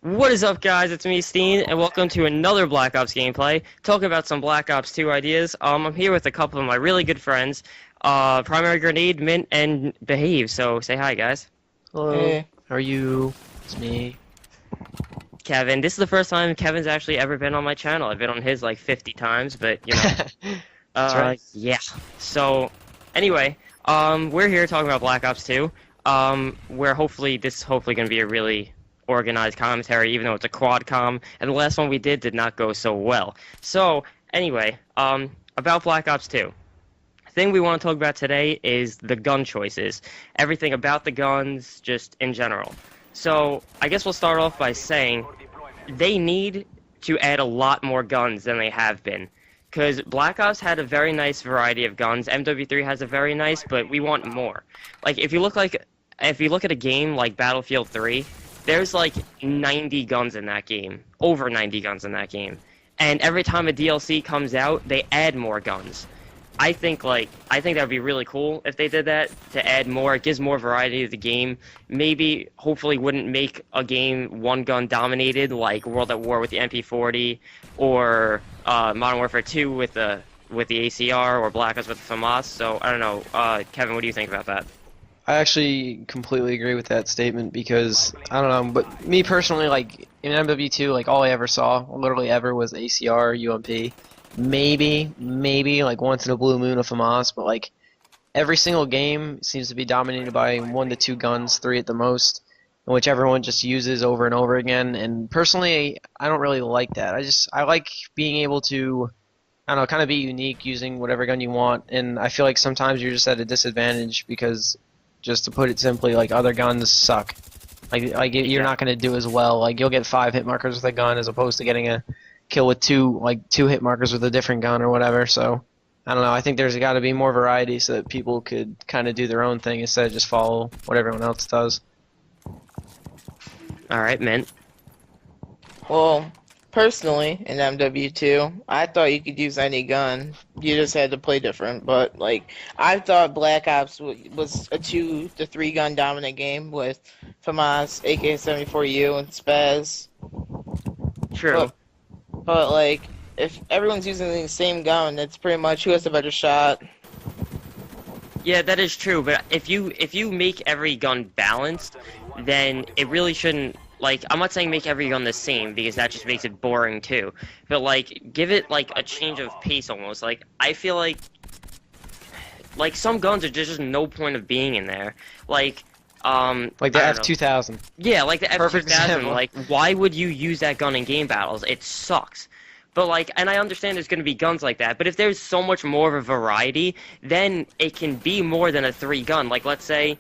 What is up, guys? It's me, Steen, and welcome to another Black Ops gameplay. Talking about some Black Ops 2 ideas. I'm here with a couple of my really good friends, Primary Grenade, Mint, and Behave. So say hi, guys. Hello. Hey. How are you? It's me. Kevin, this is the first time Kevin's actually ever been on my channel. I've been on his like 50 times, but you know, That's right. yeah. So anyway, we're here talking about Black Ops 2. Where hopefully going to be a really organized commentary, even though it's a quad com, and the last one we did not go so well. So, anyway, about Black Ops 2. The thing we want to talk about today is the gun choices. Everything about the guns, just in general. So, I guess we'll start off by saying they need to add a lot more guns than they have been. Because Black Ops had a very nice variety of guns, MW3 has a very nice, but we want more. Like, if you look at a game like Battlefield 3, there's like 90 guns in that game. Over 90 guns in that game. And every time a DLC comes out, they add more guns. I think that would be really cool if they did that, to add more. It gives more variety to the game. Maybe, hopefully, wouldn't make a game one gun dominated like World at War with the MP40, or Modern Warfare 2 with the ACR, or Black Ops with the FAMAS. So I don't know, Kevin, what do you think about that? I actually completely agree with that statement because, I don't know, but me personally, like, in MW2, like, all I ever saw, literally ever, was ACR, UMP. Maybe, like, once in a blue moon of FAMAS, but, like, every single game seems to be dominated by 1 to 2 guns, 3 at the most, which everyone just uses over and over again, and personally, I don't really like that. I like being able to, I don't know, kind of be unique using whatever gun you want, and I feel like sometimes you're just at a disadvantage because, just to put it simply, like, other guns suck. Like you're not going to do as well. Like, you'll get 5 hit markers with a gun as opposed to getting a kill with 2 hit markers with a different gun or whatever. So, I don't know. I think there's got to be more variety so that people could kind of do their own thing instead of just follow what everyone else does. Alright, Mint. Well, personally, in MW2, I thought you could use any gun. You just had to play different. But, like, I thought Black Ops was a 2 to 3 gun dominant game with FAMAS, AK-74U, and Spaz. True. But, like, if everyone's using the same gun, it's pretty much who has the better shot. Yeah, that is true, but if you make every gun balanced, then it really shouldn't, like, I'm not saying make every gun the same, because that just makes it boring too, but, like, give it, like, a change of pace almost. Like, I feel like some guns are just no point of being in there. Like Like the F2000. Yeah, like the Perfect F2000, example. like, why would you use that gun in game battles? It sucks. But, like, and I understand there's going to be guns like that, but if there's so much more of a variety, then it can be more than a 3 gun. Like, let's say,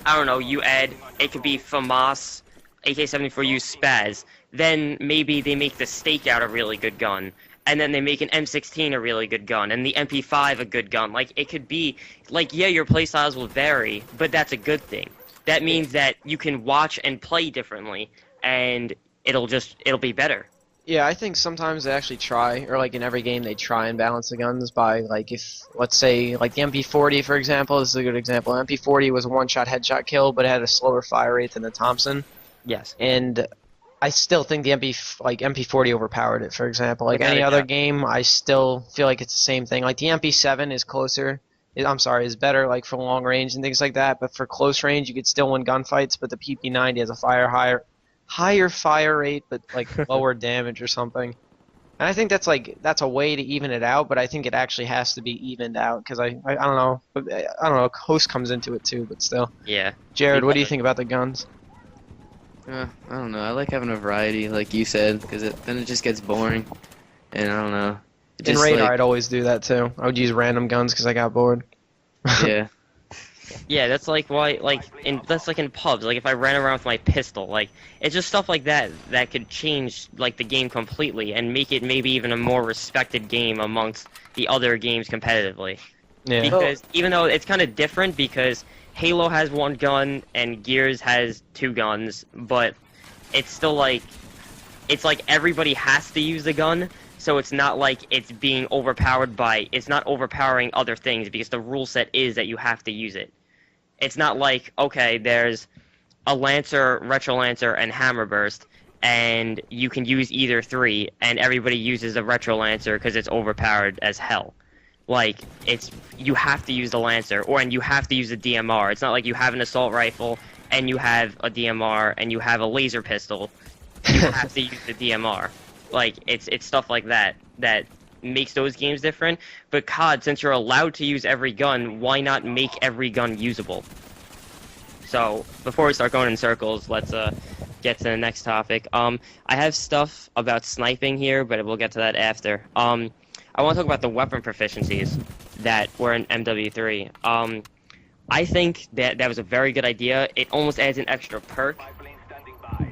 I don't know, it could be FAMAS, AK-74U, Spaz, then maybe they make the Stakeout a really good gun, and then they make an M16 a really good gun, and the MP5 a good gun. Like, it could be, like, yeah, your playstyles will vary, but that's a good thing. That means that you can watch and play differently, and it'll be better. Yeah, I think sometimes they actually try, or like in every game they try and balance the guns by, like, if, let's say, like the MP40, for example, this is a good example. MP40 was a one-shot headshot kill, but it had a slower fire rate than the Thompson. Yes. And I still think the MP40 overpowered it, for example. Like any other game, I still feel like it's the same thing. Like the MP7 is closer, is better, like, for long range and things like that, but for close range you could still win gunfights, but the PP90 has a higher fire rate, but, like, lower damage or something. And I think that's a way to even it out, but I think it actually has to be evened out, because I don't know, host comes into it too, but still. Yeah. Jared, what do you think about the guns? I don't know. I like having a variety, like you said, because then it just gets boring, and I don't know. In Radar, I'd always do that too. I would use random guns because I got bored. Yeah. Yeah, that's like why, that's like in pubs. Like, if I ran around with my pistol, like, it's just stuff like that that could change, like, the game completely and make it maybe even a more respected game amongst the other games competitively. Yeah. Because even though it's kind of different, because Halo has 1 gun and Gears has 2 guns, but it's still like, it's like everybody has to use the gun. So it's not like it's being overpowered by, it's not overpowering other things, because the rule set is that you have to use it. It's not like, okay, there's a Lancer, Retro Lancer, and Hammer Burst, and you can use either 3, and everybody uses the Retro Lancer because it's overpowered as hell. Like, you have to use the Lancer, and you have to use the DMR. It's not like you have an assault rifle, and you have a DMR, and you have a laser pistol. You have to use the DMR. Like, it's stuff like that that makes those games different. But COD, since you're allowed to use every gun, why not make every gun usable? So, before we start going in circles, let's get to the next topic. I have stuff about sniping here, but we'll get to that after. I want to talk about the weapon proficiencies that were in MW3. I think that was a very good idea. It almost adds an extra perk,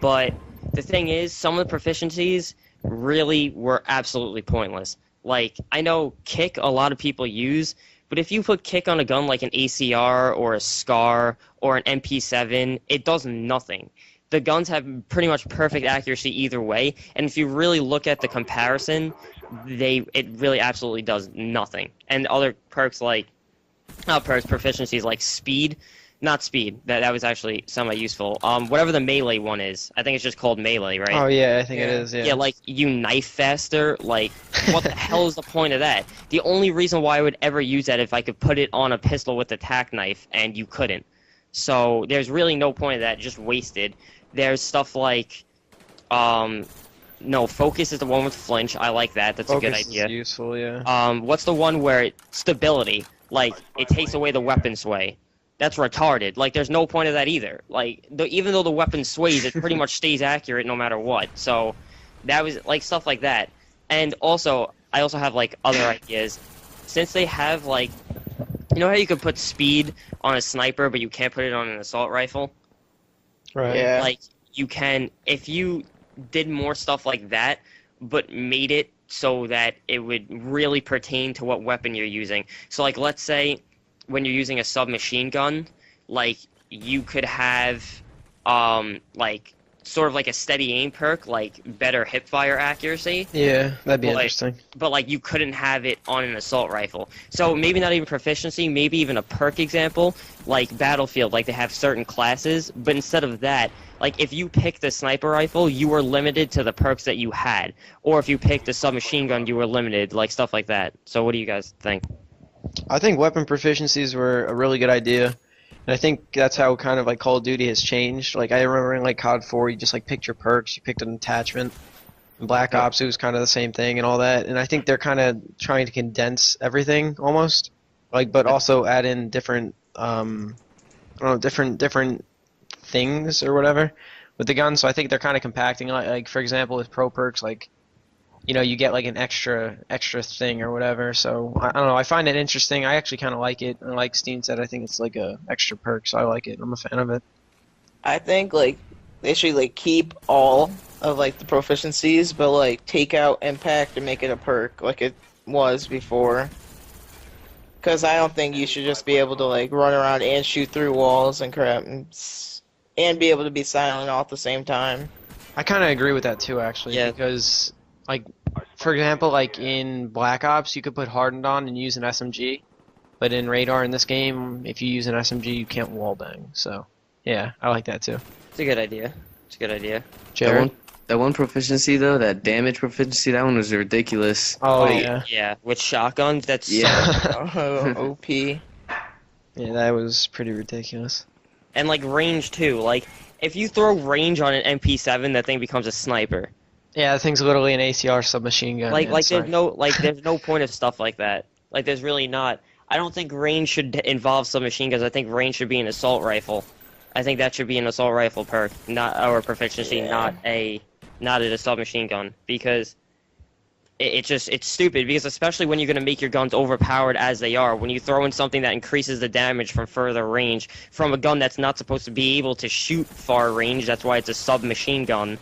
but the thing is, some of the proficiencies really were absolutely pointless. Like, I know kick a lot of people use, but if you put kick on a gun like an ACR or a SCAR or an MP7, it does nothing. The guns have pretty much perfect accuracy either way, and if you really look at the comparison, it really absolutely does nothing. And other perks like, not perks, proficiencies like speed, not speed, that was actually somewhat useful. Whatever the melee one is, I think it's just called melee, right? Oh yeah, I think it is. Yeah. Yeah, like you knife faster. Like, what the hell is the point of that? The only reason why I would ever use that if I could put it on a pistol with a tack knife, and you couldn't. So there's really no point of that. Just wasted. There's stuff like, no, focus is the one with flinch. I like that. That's Focus a good idea. is useful, yeah. What's the one where stability? Like, it takes away the weapon sway. That's retarded. Like, there's no point of that either. Like, even though the weapon sways, it pretty much stays accurate no matter what. So, that was, like, stuff like that. And also, I also have, like, other ideas. Since they have, like, you know how you could put speed on a sniper, but you can't put it on an assault rifle? Right. Yeah. Like, you can, if you did more stuff like that, but made it so that it would really pertain to what weapon you're using. So, like, let's say when you're using a submachine gun, like, you could have, like, sort of like a steady aim perk, like better hipfire accuracy. Yeah, that'd be But, interesting. But, like, you couldn't have it on an assault rifle. So maybe not even proficiency, maybe even a perk example, like Battlefield, like they have certain classes, but instead of that, like, if you picked the sniper rifle, you were limited to the perks that you had. Or if you picked the submachine gun, you were limited, like stuff like that. So what do you guys think? I think weapon proficiencies were a really good idea. And I think that's how kind of like Call of Duty has changed. Like, I remember in like COD 4, you just like picked your perks, you picked an attachment. In Black Ops, it was kind of the same thing and all that. And I think they're kind of trying to condense everything almost, like, but also add in different, I don't know, different things or whatever with the gun. So I think they're kind of compacting. Like for example, with pro perks, like, you know, you get like an extra thing or whatever. So I don't know. I find it interesting. I actually kind of like it. And like Steen said, I think it's like a extra perk, so I like it. I'm a fan of it. I think like they should like keep all of like the proficiencies, but like take out impact and make it a perk like it was before. Because I don't think you should just be able to like run around and shoot through walls and crap and be able to be silent all at the same time. I kind of agree with that too, actually. Yeah. Because, like, for example, like in Black Ops, you could put hardened on and use an SMG, but in Radar in this game, if you use an SMG, you can't wallbang. So, yeah, I like that too. It's a good idea. It's a good idea. Jared? That one proficiency though, that damage proficiency, that one was ridiculous. Oh Like, yeah, Yeah, with shotguns, that's Yeah. OP. yeah, that was pretty ridiculous. and like range too. Like, if you throw range on an MP7, that thing becomes a sniper. Yeah, that thing's literally an ACR submachine gun. Like, man, like sorry. there's no point of stuff like that. Like, there's really not. I don't think range should involve submachine guns. I think range should be an assault rifle. I think that should be an assault rifle perk, not or proficiency, Yeah. not a submachine gun, because it's stupid. Because especially when you're gonna make your guns overpowered as they are, when you throw in something that increases the damage from further range from a gun that's not supposed to be able to shoot far range, that's why it's a submachine gun.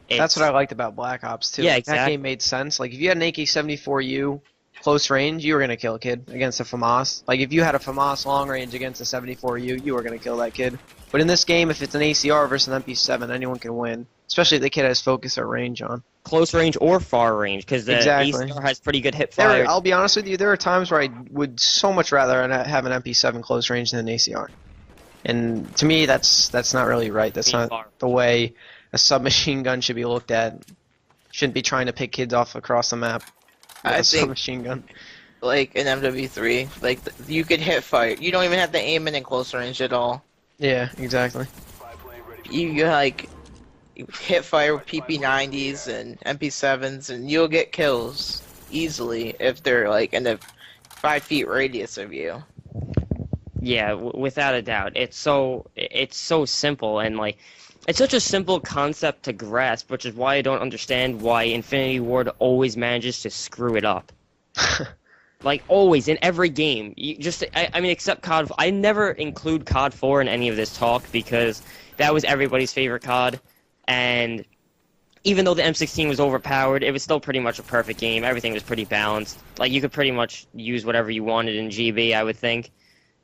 That's what I liked about Black Ops too. Yeah, Like, that exactly. game made sense. Like, if you had an AK-74U close range, you were gonna kill a kid against a FAMAS. Like, if you had a FAMAS long range against a 74U, you were gonna kill that kid. But in this game, if it's an ACR versus an MP7, anyone can win. Especially if the kid has focus or range on. Close range or far range, because the Exactly. ACR has pretty good hip fire. I'll be honest with you, there are times where I would so much rather have an MP7 close range than an ACR. And to me, that's not really right. That's Being not far. the way a submachine gun should be looked at. Shouldn't be trying to pick kids off across the map with I a think submachine gun. like in MW3, like you could hit fire. You don't even have to aim it in close range at all. Yeah, exactly. You like hit fire with PP90s and MP7s, and you'll get kills easily if they're like in a 5 feet radius of you. Yeah, without a doubt. It's so simple and like it's such a simple concept to grasp, which is why I don't understand why Infinity Ward always manages to screw it up. Like always in every game. I mean except COD. I never include COD 4 in any of this talk because that was everybody's favorite COD, and even though the M16 was overpowered, it was still pretty much a perfect game. Everything was pretty balanced. Like you could pretty much use whatever you wanted in GB, I would think.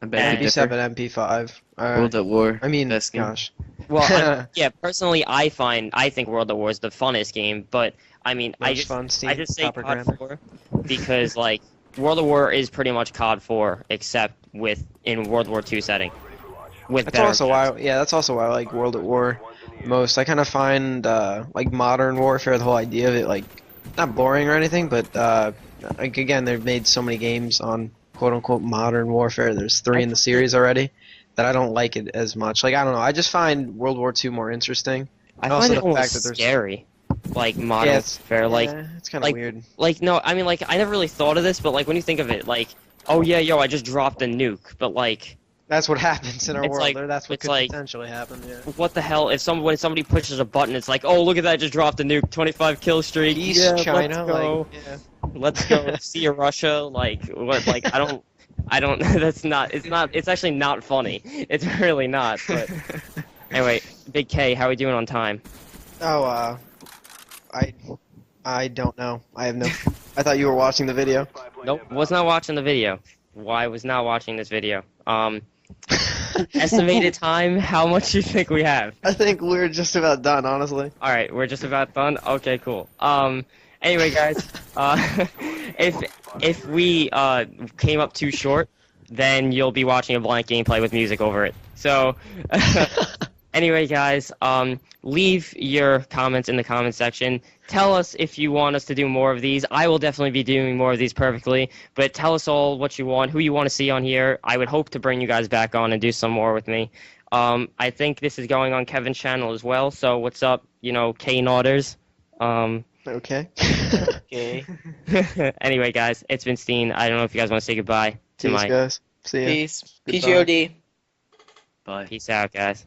I bet you differ. MP7, MP5. World at War. I mean, best game. gosh. Well, yeah, personally, I think World at War is the funnest game, but I mean, I just say proper COD grammar. 4 because like World at War is pretty much COD 4 except in World War II setting. With That's better also guns. why, yeah, that's also why I like World at War most. I kind of find like modern warfare, the whole idea of it, like not boring or anything, but like again, they've made so many games on quote unquote modern warfare. There's 3 in the series already that I don't like it as much. Like I don't know, I just find World War II more interesting. I also find it the almost fact that there's- scary. Like modern Yeah, it's- warfare, like Yeah, it's kind of like- weird. like no, I mean like I never really thought of this, but like when you think of it, like oh yeah, yo, I just dropped a nuke, but like That's what happens in our It's world. like- or that's what it's could like- potentially happen. Yeah. what the hell? When somebody pushes a button, it's like, oh look at that, I just dropped a nuke, 25 kill streak. Peace, Yeah, China. let's go. Like, yeah. Let's go. See you, Russia. Like what? Like I don't. That's not. It's not. It's actually not funny. It's really not. But anyway, Big K, how are we doing on time? Oh, I don't know. I have no. I thought you were watching the video. Nope. Was not watching the video. Why was not watching this video? Estimated time. How much do you think we have? I think we're just about done, honestly. All right, we're just about done. Okay, cool. Anyway, guys, if we came up too short, then you'll be watching a blank gameplay with music over it. So, anyway, guys, leave your comments in the comment section. Tell us if you want us to do more of these. I will definitely be doing more of these perfectly, but tell us all what you want, who you want to see on here. I would hope to bring you guys back on and do some more with me. I think this is going on Kevin's channel as well, so what's up, K-NaughTers? Okay. Okay. Anyway, guys, it's been Steen. I don't know if you guys want to say goodbye to Peace, my... guys. See ya. Peace. Goodbye. PGOD. Bye. Peace out, guys.